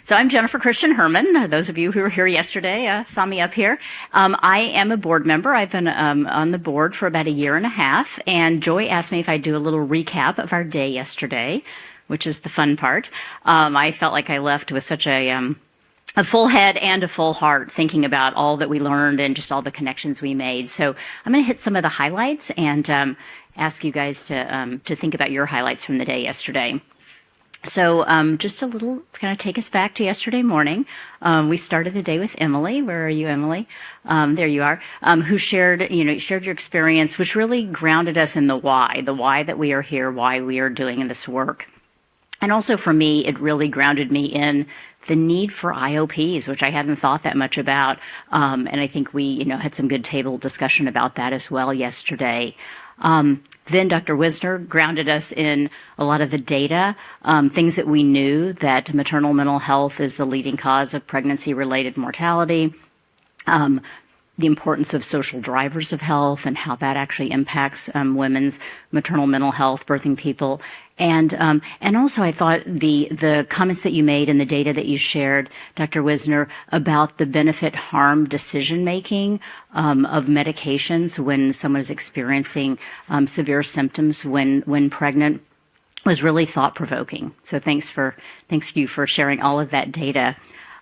So I'm Jennifer Christian Herman. Those of you who were here yesterday saw me up here. I am a board member. I've been on the board for about a year and a half, and Joy asked me if I'd do a little recap of our day yesterday, which is the fun part. I felt like I left with such a full head and a full heart thinking about all that we learned and just all the connections we made. So I'm going to hit some of the highlights and ask you guys to think about your highlights from the day yesterday. So just a little, kind of take us back to yesterday morning. We started the day with Emily. Where are you, Emily? There you are. Who shared your experience, which really grounded us in the why that we are here, why we are doing this work. And also for me, it really grounded me in the need for IOPs, which I hadn't thought that much about. And I think we, had some good table discussion about that as well yesterday. Then Dr. Wisner grounded us in a lot of the data, things that we knew, that maternal mental health is the leading cause of pregnancy-related mortality, the importance of social drivers of health and how that actually impacts women's maternal mental health, birthing people. And also I thought the comments that you made and the data that you shared, Dr. Wisner, about the benefit-harm decision-making of medications when someone is experiencing severe symptoms when pregnant was really thought-provoking. So thanks you for sharing all of that data.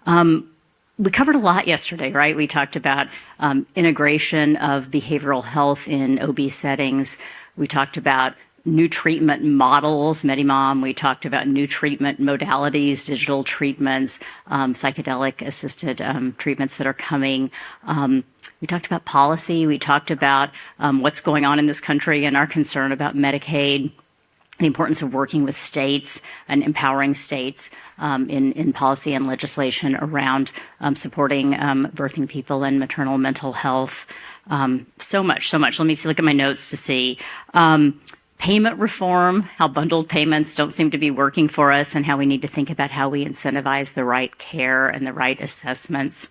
We covered a lot yesterday, right? We talked about integration of behavioral health in OB settings. We talked about new treatment models, MediMom. We talked about new treatment modalities, digital treatments, psychedelic-assisted treatments that are coming. We talked about policy. We talked about what's going on in this country and our concern about Medicaid, the importance of working with states and empowering states in policy and legislation around supporting birthing people and maternal mental health. So much. Let me look at my notes to see. Payment reform, how bundled payments don't seem to be working for us, and how we need to think about how we incentivize the right care and the right assessments.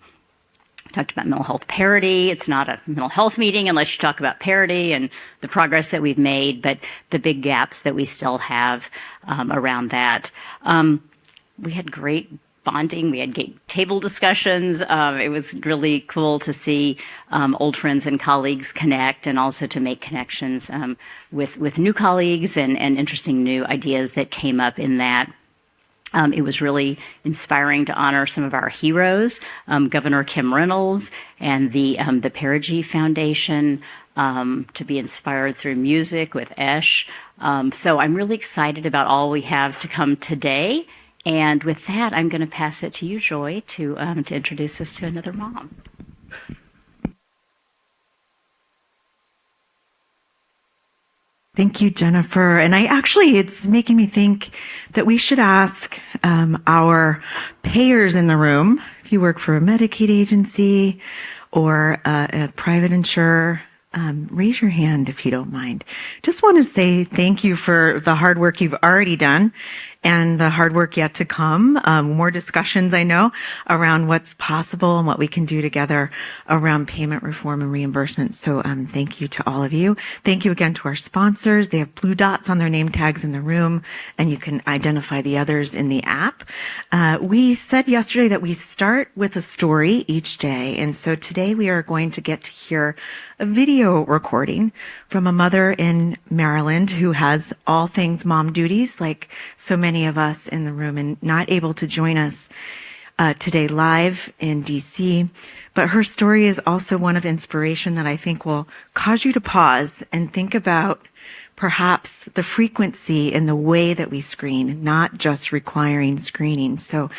We talked about mental health parity. It's not a mental health meeting unless you talk about parity and the progress that we've made, but the big gaps that we still have around that. We had great bonding. We had table discussions. It was really cool to see old friends and colleagues connect, and also to make connections with new colleagues and interesting new ideas that came up in that. It was really inspiring to honor some of our heroes, Governor Kim Reynolds and the Perigee Foundation, to be inspired through music with Esh. So I'm really excited about all we have to come today. And with that, I'm going to pass it to you, Joy, to introduce us to another mom. Thank you, Jennifer. And it's making me think that we should ask our payers in the room, if you work for a Medicaid agency or a private insurer, raise your hand if you don't mind. Just want to say thank you for the hard work you've already done and the hard work yet to come. More discussions, I know, around what's possible and what we can do together around payment reform and reimbursement. So thank you to all of you. Thank you again to our sponsors. They have blue dots on their name tags in the room, and you can identify the others in the app. We said yesterday that we start with a story each day, and so today we are going to get to hear a video recording from a mother in Maryland who has all things mom duties, like so many of us in the room, and not able to join us today live in DC. But her story is also one of inspiration that I think will cause you to pause and think about perhaps the frequency and the way that we screen, not just requiring screening. So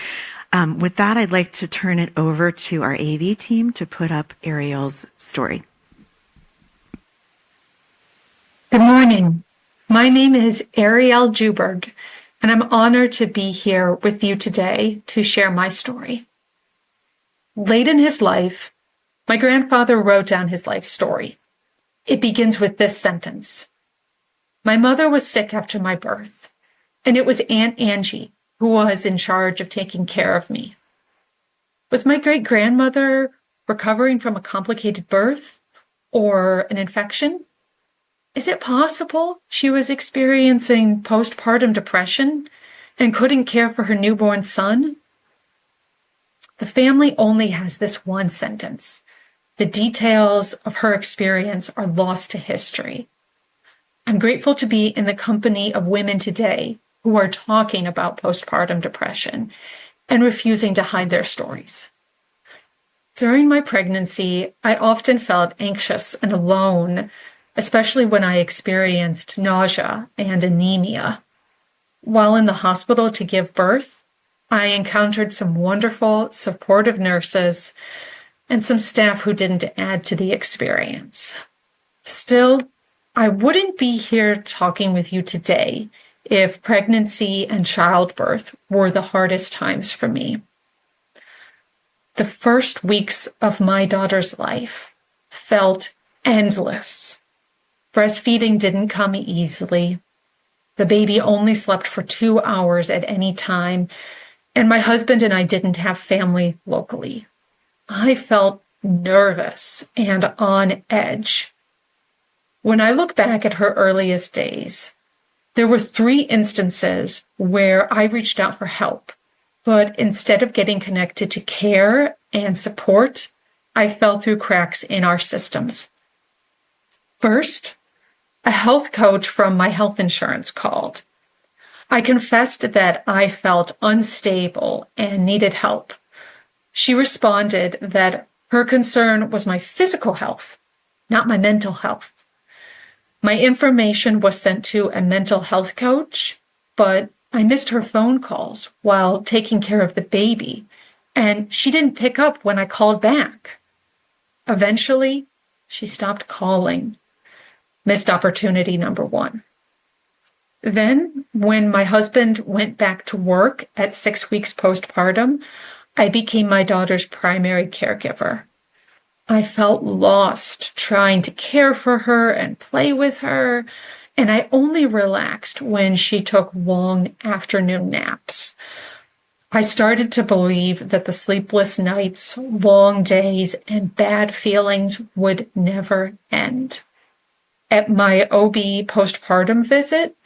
with that, I'd like to turn it over to our AV team to put up Arielle's story. Good morning. My name is Arielle Juberg, and I'm honored to be here with you today to share my story. Late in his life, my grandfather wrote down his life story. It begins with this sentence. My mother was sick after my birth, and it was Aunt Angie who was in charge of taking care of me. Was my great-grandmother recovering from a complicated birth or an infection? Is it possible she was experiencing postpartum depression and couldn't care for her newborn son? the family only has this one sentence. The details of her experience are lost to history. I'm grateful to be in the company of women today who are talking about postpartum depression and refusing to hide their stories. During my pregnancy, I often felt anxious and alone, especially when I experienced nausea and anemia. While in the hospital to give birth, I encountered some wonderful, supportive nurses and some staff who didn't add to the experience. Still, I wouldn't be here talking with you today if pregnancy and childbirth were the hardest times for me. The first weeks of my daughter's life felt endless. Breastfeeding didn't come easily. The baby only slept for 2 hours at any time, and my husband and I didn't have family locally. I felt nervous and on edge. When I look back at her earliest days, there were 3 instances where I reached out for help, but instead of getting connected to care and support, I fell through cracks in our systems. First, a health coach from my health insurance called. I confessed that I felt unstable and needed help. She responded that her concern was my physical health, not my mental health. My information was sent to a mental health coach, but I missed her phone calls while taking care of the baby, and she didn't pick up when I called back. Eventually, she stopped calling. Missed opportunity number 1. Then, when my husband went back to work at 6 weeks postpartum, I became my daughter's primary caregiver. I felt lost trying to care for her and play with her, and I only relaxed when she took long afternoon naps. I started to believe that the sleepless nights, long days, and bad feelings would never end. At my OB postpartum visit,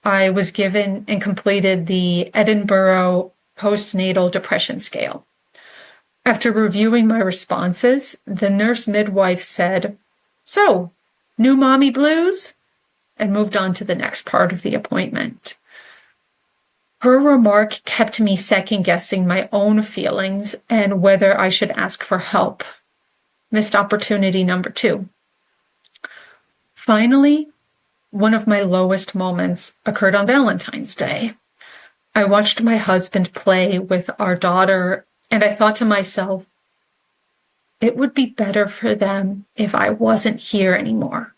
I was given and completed the Edinburgh Postnatal Depression Scale. After reviewing my responses, the nurse midwife said, "So, new mommy blues?" and moved on to the next part of the appointment. Her remark kept me second-guessing my own feelings and whether I should ask for help. Missed opportunity number 2. Finally, one of my lowest moments occurred on Valentine's Day. I watched my husband play with our daughter, and I thought to myself, it would be better for them if I wasn't here anymore.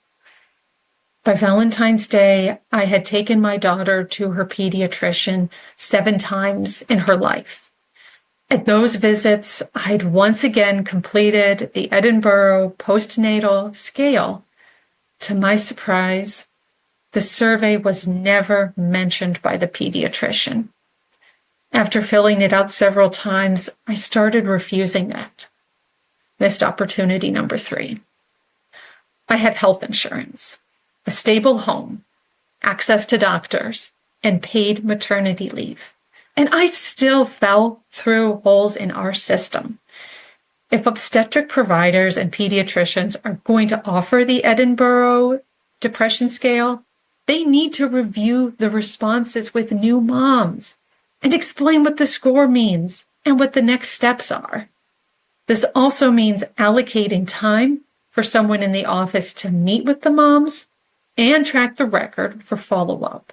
By Valentine's Day, I had taken my daughter to her pediatrician 7 times in her life. At those visits, I'd once again completed the Edinburgh postnatal scale. To my surprise, the survey was never mentioned by the pediatrician. After filling it out several times, I started refusing it. Missed opportunity number 3. I had health insurance, a stable home, access to doctors, and paid maternity leave. And I still fell through holes in our system. If obstetric providers and pediatricians are going to offer the Edinburgh Depression Scale, they need to review the responses with new moms and explain what the score means and what the next steps are. This also means allocating time for someone in the office to meet with the moms and track the record for follow-up.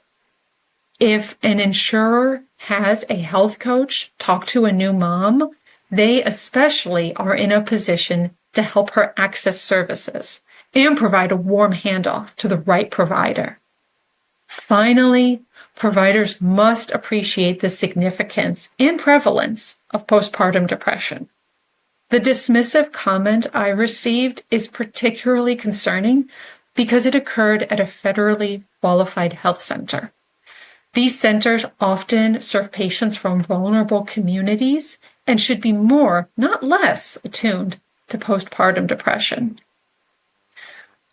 If an insurer has a health coach talk to a new mom, they especially are in a position to help her access services and provide a warm handoff to the right provider. Finally, providers must appreciate the significance and prevalence of postpartum depression. The dismissive comment I received is particularly concerning because it occurred at a federally qualified health center. These centers often serve patients from vulnerable communities and should be more, not less, attuned to postpartum depression.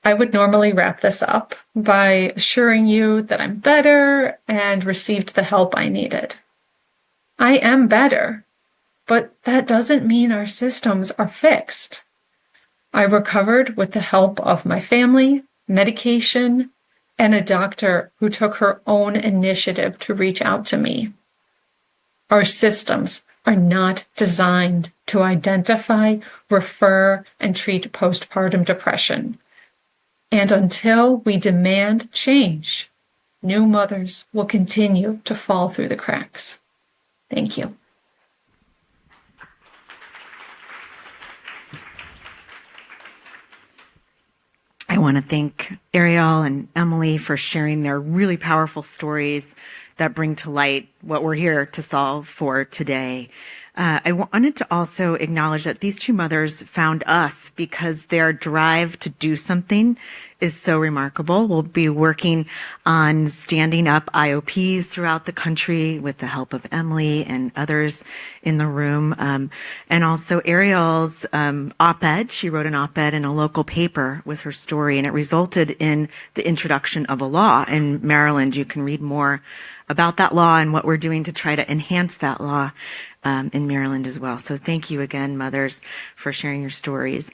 I would normally wrap this up by assuring you that I'm better and received the help I needed. I am better, but that doesn't mean our systems are fixed. I recovered with the help of my family, medication, and a doctor who took her own initiative to reach out to me. Our systems are not designed to identify, refer, and treat postpartum depression. And until we demand change, new mothers will continue to fall through the cracks. Thank you. I want to thank Arielle and Emily for sharing their really powerful stories that bring to light what we're here to solve for today. I wanted to also acknowledge that these two mothers found us because their drive to do something is so remarkable. We'll be working on standing up IOPs throughout the country with the help of Emily and others in the room. And also Arielle's op-ed. She wrote an op-ed in a local paper with her story, and it resulted in the introduction of a law in Maryland. You can read more about that law and what we're doing to try to enhance that law in Maryland as well. So thank you again, mothers, for sharing your stories.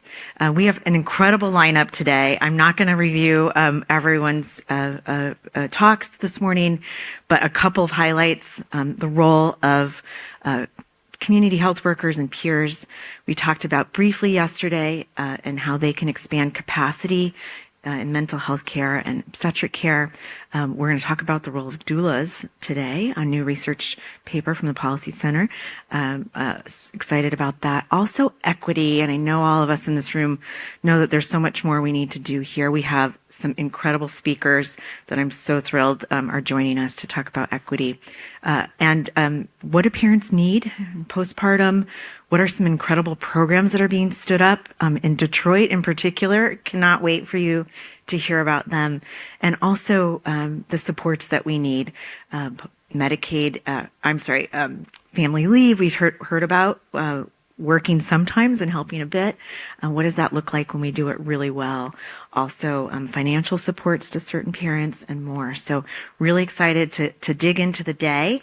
We have an incredible lineup today. I'm not going to review everyone's talks this morning, but a couple of highlights. The role of community health workers and peers. We talked about briefly yesterday and how they can expand capacity in mental health care and obstetric care. We're going to talk about the role of doulas today, a new research paper from the Policy Center. Excited about that. Also equity, and I know all of us in this room know that there's so much more we need to do here. We have some incredible speakers that I'm so thrilled are joining us to talk about equity. And what do parents need postpartum? What are some incredible programs that are being stood up in Detroit in particular? Cannot wait for you to hear about them. And also the supports that we need. Medicaid, family leave we've heard about, working sometimes and helping a bit. What does that look like when we do it really well? Also, financial supports to certain parents and more. So really excited to dig into the day.